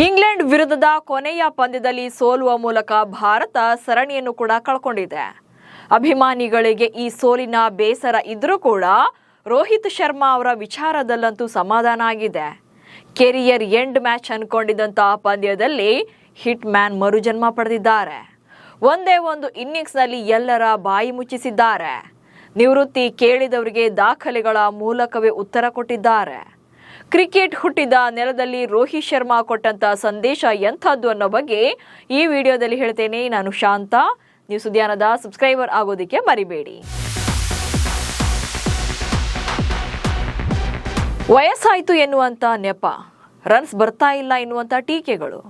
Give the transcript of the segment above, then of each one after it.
England ವಿರುದ್ಧದ ಕೊನೆಯ ಪಂದ್ಯದಲ್ಲಿ ಸೋಲುವ ಮೂಲಕ ಭಾರತ ಸರಣಿಯನ್ನು ಕೂಡ ಕಳ್ಕೊಂಡಿದೆ. ಅಭಿಮಾನಿಗಳಿಗೆ ಈ ಸೋಲಿನ ಬೇಸರ ಇದ್ರೂ ಕೂಡ ರೋಹಿತ್ ಶರ್ಮಾ ಅವರ ವಿಚಾರದಲ್ಲಂತೂ ಸಮಾಧಾನ ಆಗಿದೆ. ಕೆರಿಯರ್ ಎಂಡ್ ಮ್ಯಾಚ್ ಅನ್ಕೊಂಡಿದ್ದಂತಹ ಪಂದ್ಯದಲ್ಲಿ ಹಿಟ್ ಮ್ಯಾನ್ ಮರುಜನ್ಮ ಪಡೆದಿದ್ದಾರೆ. ಒಂದೇ ಒಂದು ಇನ್ನಿಂಗ್ಸ್ನಲ್ಲಿ ಎಲ್ಲರ ಬಾಯಿ ಮುಚ್ಚಿಸಿದ್ದಾರೆ. ನಿವೃತ್ತಿ ಕೇಳಿದವರಿಗೆ ದಾಖಲೆಗಳ ಮೂಲಕವೇ ಉತ್ತರ ಕೊಟ್ಟಿದ್ದಾರೆ. ಕ್ರಿಕೆಟ್ ಹುಟ್ಟಿದ ನೆಲದಲ್ಲಿ ರೋಹಿತ್ ಶರ್ಮಾ ಕೊಟ್ಟಂತ ಸಂದೇಶ ಎಂಥದ್ದು ಅನ್ನೋ ಬಗ್ಗೆ ಈ ವಿಡಿಯೋದಲ್ಲಿ ಹೇಳ್ತೇನೆ. ನಾನು ಶಾಂತ. ನೀವು ಸುದ್ದಿಯಾನದ ಸಬ್ಸ್ಕ್ರೈಬರ್ ಆಗೋದಕ್ಕೆ ಮರಿಬೇಡಿ. ವಯಸ್ಸಾಯಿತು ಎನ್ನುವಂತ ನೆಪ, ರನ್ಸ್ ಬರ್ತಾ ಇಲ್ಲ ಎನ್ನುವಂತ ಟೀಕೆಗಳು,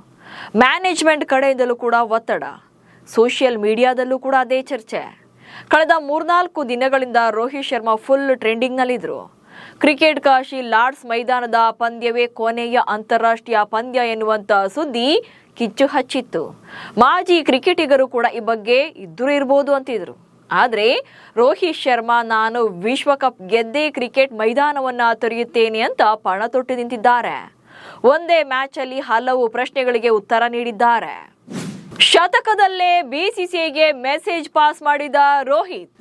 ಮ್ಯಾನೇಜ್ಮೆಂಟ್ ಕಡೆಯಿಂದಲೂ ಕೂಡ ಒತ್ತಡ, ಸೋಷಿಯಲ್ ಮೀಡಿಯಾದಲ್ಲೂ ಕೂಡ ಅದೇ ಚರ್ಚೆ. ಕಳೆದ 3-4 ದಿನಗಳಿಂದ ರೋಹಿತ್ ಶರ್ಮಾ ಫುಲ್ ಟ್ರೆಂಡಿಂಗ್ನಲ್ಲಿದ್ರು. ಕ್ರಿಕೆಟ್ ಕಾಶಿ ಲಾರ್ಡ್ಸ್ ಮೈದಾನದ ಪಂದ್ಯವೇ ಕೊನೆಯ ಅಂತಾರಾಷ್ಟ್ರೀಯ ಪಂದ್ಯ ಎನ್ನುವಂತ ಸುದ್ದಿ ಕಿಚ್ಚು ಹಚ್ಚಿತ್ತು. ಮಾಜಿ ಕ್ರಿಕೆಟಿಗರು ಕೂಡ ಈ ಬಗ್ಗೆ ಇದ್ರೂ ಇರ್ಬೋದು ಅಂತಿದ್ರು. ಆದ್ರೆ ರೋಹಿತ್ ಶರ್ಮಾ ನಾನು ವಿಶ್ವಕಪ್ ಗೆದ್ದೇ ಕ್ರಿಕೆಟ್ ಮೈದಾನವನ್ನ ತೊರೆಯುತ್ತೇನೆ ಅಂತ ಪಣ ತೊಟ್ಟು ನಿಂತಿದ್ದಾರೆ. ಒಂದೇ ಮ್ಯಾಚ್ ಅಲ್ಲಿ ಹಲವು ಪ್ರಶ್ನೆಗಳಿಗೆ ಉತ್ತರ ನೀಡಿದ್ದಾರೆ. ಶತಕದಲ್ಲೇ ಬಿಸಿಸಿಐಗೆ ಮೆಸೇಜ್ ಪಾಸ್ ಮಾಡಿದ ರೋಹಿತ್.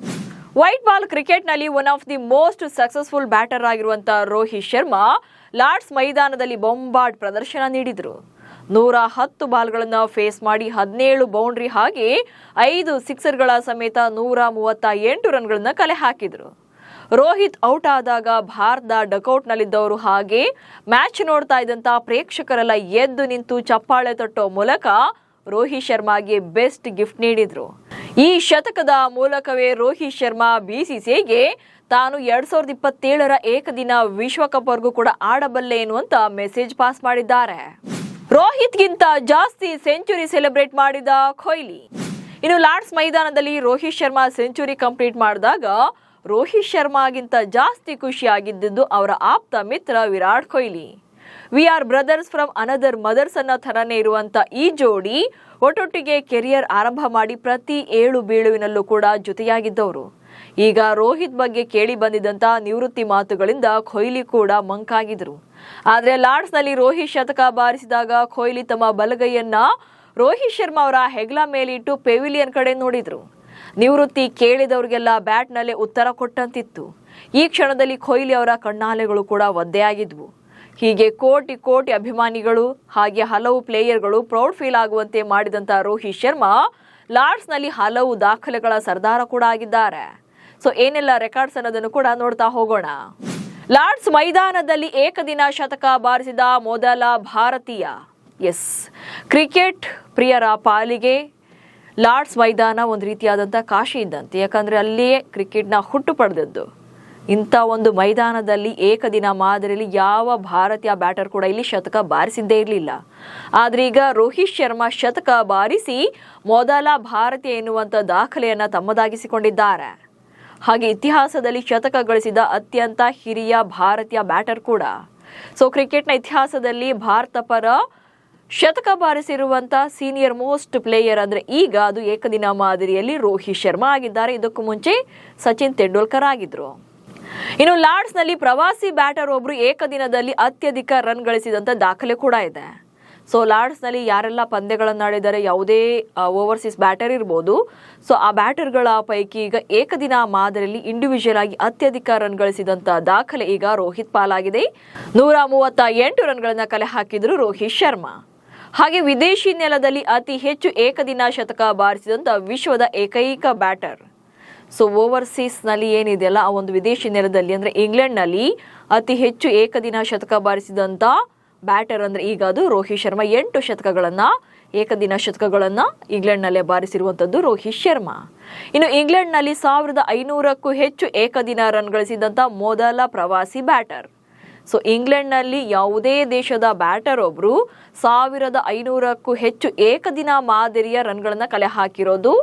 ವೈಟ್ ಬಾಲ್ ಕ್ರಿಕೆಟ್ನಲ್ಲಿ one of the most successful batter ಆಗಿರುವಂತಹ ರೋಹಿತ್ ಶರ್ಮಾ ಲಾರ್ಡ್ಸ್ ಮೈದಾನದಲ್ಲಿ ಬೊಂಬಾರ್ಡ್ ಪ್ರದರ್ಶನ ನೀಡಿದ್ರು. 110 ಬಾಲ್ಗಳನ್ನು ಫೇಸ್ ಮಾಡಿ 17 ಬೌಂಡ್ರಿ ಹಾಗೆ 5 ಸಿಕ್ಸರ್ಗಳ ಸಮೇತ 138 ರನ್ಗಳನ್ನ ಕಲೆ ಹಾಕಿದ್ರು. ರೋಹಿತ್ ಔಟ್ ಆದಾಗ ಭಾರತದ ಡಕೌಟ್ನಲ್ಲಿದ್ದವರು ಹಾಗೆ ಮ್ಯಾಚ್ ನೋಡ್ತಾ ಇದ್ದಂತ ಪ್ರೇಕ್ಷಕರೆಲ್ಲ ಎದ್ದು ನಿಂತು ಚಪ್ಪಾಳೆ ತಟ್ಟೋ ಮೂಲಕ ರೋಹಿತ್ ಶರ್ಮಾಗೆ ಬೆಸ್ಟ್ ಗಿಫ್ಟ್ ನೀಡಿದ್ರು. ಈ ಶತಕದ ಮೂಲಕವೇ ರೋಹಿತ್ ಶರ್ಮಾ ಬಿಸಿಸಿಐಗೆ ತಾನು 2027ರ ಏಕದಿನ ವಿಶ್ವಕಪ್ ವರ್ಗೂ ಕೂಡ ಆಡಬಲ್ಲೆ ಎನ್ನುವಂತ ಮೆಸೇಜ್ ಪಾಸ್ ಮಾಡಿದ್ದಾರೆ. ರೋಹಿತ್ಗಿಂತ ಜಾಸ್ತಿ ಸೆಂಚುರಿ ಸೆಲೆಬ್ರೇಟ್ ಮಾಡಿದ ಕೊಹ್ಲಿ. ಇನ್ನು ಲಾರ್ಡ್ಸ್ ಮೈದಾನದಲ್ಲಿ ರೋಹಿತ್ ಶರ್ಮಾ ಸೆಂಚುರಿ ಕಂಪ್ಲೀಟ್ ಮಾಡಿದಾಗ ರೋಹಿತ್ ಶರ್ಮಾಗಿಂತ ಜಾಸ್ತಿ ಖುಷಿಯಾಗಿದ್ದು ಅವರ ಆಪ್ತ ಮಿತ್ರ Virat Kohli. We are brothers from another mothers ಅನ್ನೋ ಥರನೇ ಇರುವಂತ ಈ ಜೋಡಿ ಒಟ್ಟೊಟ್ಟಿಗೆ ಕೆರಿಯರ್ ಆರಂಭ ಮಾಡಿ ಪ್ರತಿ ಏಳು ಬೀಳುವಿನಲ್ಲೂ ಕೂಡ ಜೊತೆಯಾಗಿದ್ದವರು. ಈಗ ರೋಹಿತ್ ಬಗ್ಗೆ ಕೇಳಿ ಬಂದಿದ್ದಂತ ನಿವೃತ್ತಿ ಮಾತುಗಳಿಂದ ಕೊಹ್ಲಿ ಕೂಡ ಮಂಕಾಗಿದ್ರು. ಆದ್ರೆ ಲಾರ್ಡ್ಸ್ನಲ್ಲಿ ರೋಹಿತ್ ಶತಕ ಬಾರಿಸಿದಾಗ ಕೊಹ್ಲಿ ತಮ್ಮ ಬಲಗೈಯನ್ನ ರೋಹಿತ್ ಶರ್ಮಾ ಅವರ ಹೆಗ್ಲ ಮೇಲಿಟ್ಟು ಪೆವಿಲಿಯನ್ ಕಡೆ ನೋಡಿದ್ರು. ನಿವೃತ್ತಿ ಕೇಳಿದವ್ರಿಗೆಲ್ಲ ಬ್ಯಾಟ್ನಲ್ಲೇ ಉತ್ತರ ಕೊಟ್ಟಂತಿತ್ತು. ಈ ಕ್ಷಣದಲ್ಲಿ ಕೊಹ್ಲಿ ಅವರ ಕಣ್ಣಾಲೆಗಳು ಕೂಡ ಒದ್ದೆಯಾಗಿದ್ವು. ಹೀಗೆ ಕೋಟಿ ಅಭಿಮಾನಿಗಳು ಹಾಗೆ ಹಲವು ಪ್ಲೇಯರ್ಗಳು ಪ್ರೌಡ್ ಫೀಲ್ ಆಗುವಂತೆ ಮಾಡಿದಂತ ರೋಹಿತ್ ಶರ್ಮಾ ಲಾರ್ಡ್ಸ್ನಲ್ಲಿ ಹಲವು ದಾಖಲೆಗಳ ಸರ್ದಾರ ಕೂಡ ಆಗಿದ್ದಾರೆ. ಸೊ ಏನೆಲ್ಲ ರೆಕಾರ್ಡ್ಸ್ ಅನ್ನೋದನ್ನು ಕೂಡ ನೋಡ್ತಾ ಹೋಗೋಣ. ಲಾರ್ಡ್ಸ್ ಮೈದಾನದಲ್ಲಿ ಏಕದಿನ ಶತಕ ಬಾರಿಸಿದ ಮೊದಲ ಭಾರತೀಯ. ಎಸ್, ಕ್ರಿಕೆಟ್ ಪ್ರಿಯರ ಪಾಲಿಗೆ ಲಾರ್ಡ್ಸ್ ಮೈದಾನ ಒಂದು ರೀತಿಯಾದಂಥ ಕಾಶಿ ಇದ್ದಂತೆ. ಯಾಕಂದ್ರೆ ಅಲ್ಲಿಯೇ ಕ್ರಿಕೆಟ್ನ ಹುಟ್ಟು ಪಡೆದದ್ದು. ಇಂಥ ಒಂದು ಮೈದಾನದಲ್ಲಿ ಏಕದಿನ ಮಾದರಿಯಲ್ಲಿ ಯಾವ ಭಾರತೀಯ ಬ್ಯಾಟರ್ ಕೂಡ ಇಲ್ಲಿ ಶತಕ ಬಾರಿಸಿದ್ದೇ ಇರಲಿಲ್ಲ. ಆದ್ರೆ ಈಗ ರೋಹಿತ್ ಶರ್ಮಾ ಶತಕ ಬಾರಿಸಿ ಮೊದಲ ಭಾರತೀಯ ಎನ್ನುವಂಥ ದಾಖಲೆಯನ್ನ ತಮ್ಮದಾಗಿಸಿಕೊಂಡಿದ್ದಾರೆ. ಹಾಗೆ ಇತಿಹಾಸದಲ್ಲಿ ಶತಕ ಗಳಿಸಿದ ಅತ್ಯಂತ ಹಿರಿಯ ಭಾರತೀಯ ಬ್ಯಾಟರ್ ಕೂಡ. ಸೊ ಕ್ರಿಕೆಟ್ನ ಇತಿಹಾಸದಲ್ಲಿ ಭಾರತ ಪರ ಶತಕ ಬಾರಿಸಿರುವಂತ ಸೀನಿಯರ್ ಮೋಸ್ಟ್ ಪ್ಲೇಯರ್ ಅಂದ್ರೆ ಈಗ ಅದು ಏಕದಿನ ಮಾದರಿಯಲ್ಲಿ ರೋಹಿತ್ ಶರ್ಮಾ ಆಗಿದ್ದಾರೆ. ಇದಕ್ಕೂ ಮುಂಚೆ ಸಚಿನ್ ತೆಂಡೂಲ್ಕರ್ ಆಗಿದ್ರು. ಇನ್ನು ಲಾರ್ಡ್ಸ್ನಲ್ಲಿ ಪ್ರವಾಸಿ ಬ್ಯಾಟರ್ ಒಬ್ರು ಏಕದಿನದಲ್ಲಿ ಅತ್ಯಧಿಕ ರನ್ ಗಳಿಸಿದಂತ ದಾಖಲೆ ಕೂಡ ಇದೆ. ಸೊ ಲಾರ್ಡ್ಸ್ನಲ್ಲಿ ಯಾರೆಲ್ಲ ಪಂದ್ಯಗಳನ್ನು ಆಡಿದ್ದಾರೆ, ಯಾವುದೇ ಓವರ್ಸೀಸ್ ಬ್ಯಾಟರ್ ಇರ್ಬೋದು, ಸೊ ಆ ಬ್ಯಾಟರ್ಗಳ ಪೈಕಿ ಈಗ ಏಕದಿನ ಮಾದರಿಯಲ್ಲಿ ಇಂಡಿವಿಜುವಲ್ ಆಗಿ ಅತ್ಯಧಿಕ ರನ್ ಗಳಿಸಿದಂತ ದಾಖಲೆ ಈಗ ರೋಹಿತ್ ಪಾಲಾಗಿದೆ. 138 ರನ್ಗಳನ್ನ ಕಲೆ ಹಾಕಿದ್ರು ರೋಹಿತ್ ಶರ್ಮಾ. ಹಾಗೆ ವಿದೇಶಿ ನೆಲದಲ್ಲಿ ಅತಿ ಹೆಚ್ಚು ಏಕದಿನ ಶತಕ ಬಾರಿಸಿದಂತ ವಿಶ್ವದ ಏಕೈಕ ಬ್ಯಾಟರ್. ಸೊ ಓವರ್ಸೀಸ್ನಲ್ಲಿ ಏನಿದೆಯಲ್ಲ ಆ ಒಂದು ವಿದೇಶಿ ನೆಲದಲ್ಲಿ ಅಂದ್ರೆ ಇಂಗ್ಲೆಂಡ್ನಲ್ಲಿ ಅತಿ ಹೆಚ್ಚು ಏಕದಿನ ಶತಕ ಬಾರಿಸಿದಂತ ಬ್ಯಾಟರ್ ಅಂದ್ರೆ ಈಗ ಅದು ರೋಹಿತ್ ಶರ್ಮಾ. 8 ಶತಕಗಳನ್ನ ಏಕದಿನ ಶತಕಗಳನ್ನ ಇಂಗ್ಲೆಂಡ್ನಲ್ಲೇ ಬಾರಿಸಿರುವಂತದ್ದು ರೋಹಿತ್ ಶರ್ಮಾ. ಇನ್ನು ಇಂಗ್ಲೆಂಡ್ನಲ್ಲಿ 1500ಕ್ಕೂ ಹೆಚ್ಚು ಏಕದಿನ ರನ್ ಗಳಿಸಿದಂತ ಮೊದಲ ಪ್ರವಾಸಿ ಬ್ಯಾಟರ್. ಸೊ ಇಂಗ್ಲೆಂಡ್ನಲ್ಲಿ ಯಾವುದೇ ದೇಶದ ಬ್ಯಾಟರ್ ಒಬ್ರು 1500ಕ್ಕೂ ಹೆಚ್ಚು ಏಕದಿನ ಮಾದರಿಯ ರನ್ಗಳನ್ನ ಕಲೆ ಹಾಕಿರೋದು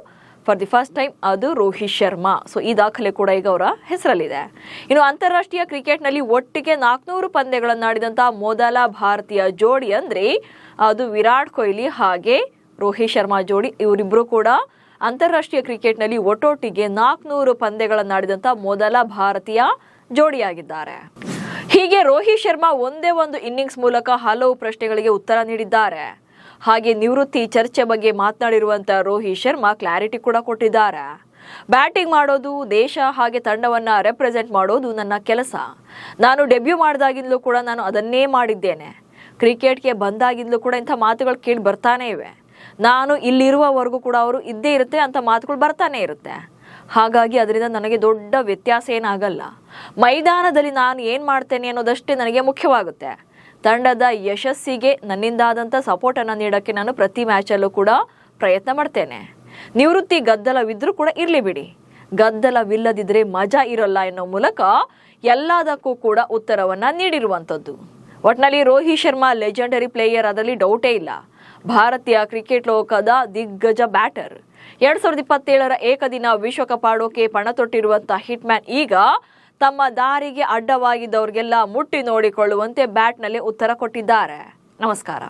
ಫಾರ್ ದಿ ಫಸ್ಟ್ ಟೈಮ್ ಅದು ರೋಹಿತ್ ಶರ್ಮಾ. ಸೊ ಈ ದಾಖಲೆ ಕೂಡ ಈಗ ಅವರ ಹೆಸರಲ್ಲಿದೆ. ಇನ್ನು ಅಂತಾರಾಷ್ಟ್ರೀಯ ಕ್ರಿಕೆಟ್ನಲ್ಲಿ ಒಟ್ಟಿಗೆ 400 ಪಂದ್ಯಗಳನ್ನಾಡಿದಂತಹ ಮೊದಲ ಭಾರತೀಯ ಜೋಡಿ ಅಂದ್ರೆ ಅದು ವಿರಾಟ್ ಕೊಹ್ಲಿ ಹಾಗೆ ರೋಹಿತ್ ಶರ್ಮಾ ಜೋಡಿ. ಇವರಿಬ್ರು ಕೂಡ ಅಂತಾರಾಷ್ಟ್ರೀಯ ಕ್ರಿಕೆಟ್ನಲ್ಲಿ ಒಟ್ಟೊಟ್ಟಿಗೆ 400 ಪಂದ್ಯಗಳನ್ನಾಡಿದಂತಹ ಮೊದಲ ಭಾರತೀಯ ಜೋಡಿಯಾಗಿದ್ದಾರೆ. ಹೀಗೆ ರೋಹಿತ್ ಶರ್ಮಾ ಒಂದೇ ಒಂದು ಇನ್ನಿಂಗ್ಸ್ ಮೂಲಕ ಹಲವು ಪ್ರಶ್ನೆಗಳಿಗೆ ಉತ್ತರ ನೀಡಿದ್ದಾರೆ. ಹಾಗೆ ನಿವೃತ್ತಿ ಚರ್ಚೆ ಬಗ್ಗೆ ಮಾತನಾಡಿರುವಂತ ರೋಹಿತ್ ಶರ್ಮಾ ಕ್ಲಾರಿಟಿ ಕೂಡ ಕೊಟ್ಟಿದ್ದಾರೆ. ಬ್ಯಾಟಿಂಗ್ ಮಾಡೋದು, ದೇಶ ಹಾಗೆ ತಂಡವನ್ನ ರೆಪ್ರೆಸೆಂಟ್ ಮಾಡೋದು ನನ್ನ ಕೆಲಸ. ನಾನು ಡೆಬ್ಯೂ ಮಾಡಿದಾಗಿಂದಲೂ ಕೂಡ ನಾನು ಅದನ್ನೇ ಮಾಡಿದ್ದೇನೆ. ಕ್ರಿಕೆಟ್ಗೆ ಬಂದಾಗಿಂದಲೂ ಕೂಡ ಇಂಥ ಮಾತುಗಳು ಕೇಳಿ ಬರ್ತಾನೆ ಇವೆ. ನಾನು ಇಲ್ಲಿರುವವರೆಗೂ ಕೂಡ ಅವರು ಇದ್ದೇ ಇರುತ್ತೆ ಅಂತ ಮಾತುಗಳು ಬರ್ತಾನೆ ಇರುತ್ತೆ. ಹಾಗಾಗಿ ಅದರಿಂದ ನನಗೆ ದೊಡ್ಡ ವ್ಯತ್ಯಾಸ ಏನಾಗಲ್ಲ. ಮೈದಾನದಲ್ಲಿ ನಾನು ಏನು ಮಾಡ್ತೇನೆ ಅನ್ನೋದಷ್ಟೇ ನನಗೆ ಮುಖ್ಯವಾಗುತ್ತೆ. ತಂಡದ ಯಶಸ್ಸಿಗೆ ನನ್ನಿಂದಾದಂಥ ಸಪೋರ್ಟನ್ನು ನೀಡೋಕ್ಕೆ ನಾನು ಪ್ರತಿ ಮ್ಯಾಚಲ್ಲೂ ಕೂಡ ಪ್ರಯತ್ನ ಮಾಡ್ತೇನೆ. ನಿವೃತ್ತಿ ಗದ್ದಲವಿದ್ರೂ ಕೂಡ ಇರಲಿ ಬಿಡಿ, ಗದ್ದಲವಿಲ್ಲದಿದ್ದರೆ ಮಜಾ ಇರೋಲ್ಲ ಎನ್ನೋ ಮೂಲಕ ಎಲ್ಲದಕ್ಕೂ ಕೂಡ ಉತ್ತರವನ್ನು ನೀಡಿರುವಂಥದ್ದು. ಒಟ್ನಲ್ಲಿ ರೋಹಿತ್ ಶರ್ಮಾ ಲೆಜೆಂಡರಿ ಪ್ಲೇಯರ್, ಅದರಲ್ಲಿ ಡೌಟೇ ಇಲ್ಲ. ಭಾರತೀಯ ಕ್ರಿಕೆಟ್ ಲೋಕದ ದಿಗ್ಗಜ ಬ್ಯಾಟರ್. 2027ರ ಏಕದಿನ ವಿಶ್ವಕಪ್ ಆಡೋಕೆ ಪಣ ತೊಟ್ಟಿರುವಂತಹ ಹಿಟ್ ಮ್ಯಾನ್ ಈಗ ತಮ್ಮ ದಾರಿಗೆ ಅಡ್ಡವಾಗಿದ್ದವ್ರಿಗೆಲ್ಲ ಮುಟ್ಟಿ ನೋಡಿಕೊಳ್ಳುವಂತೆ ಬ್ಯಾಟ್ನಲ್ಲಿ ಉತ್ತರ ಕೊಟ್ಟಿದ್ದಾರೆ. ನಮಸ್ಕಾರ.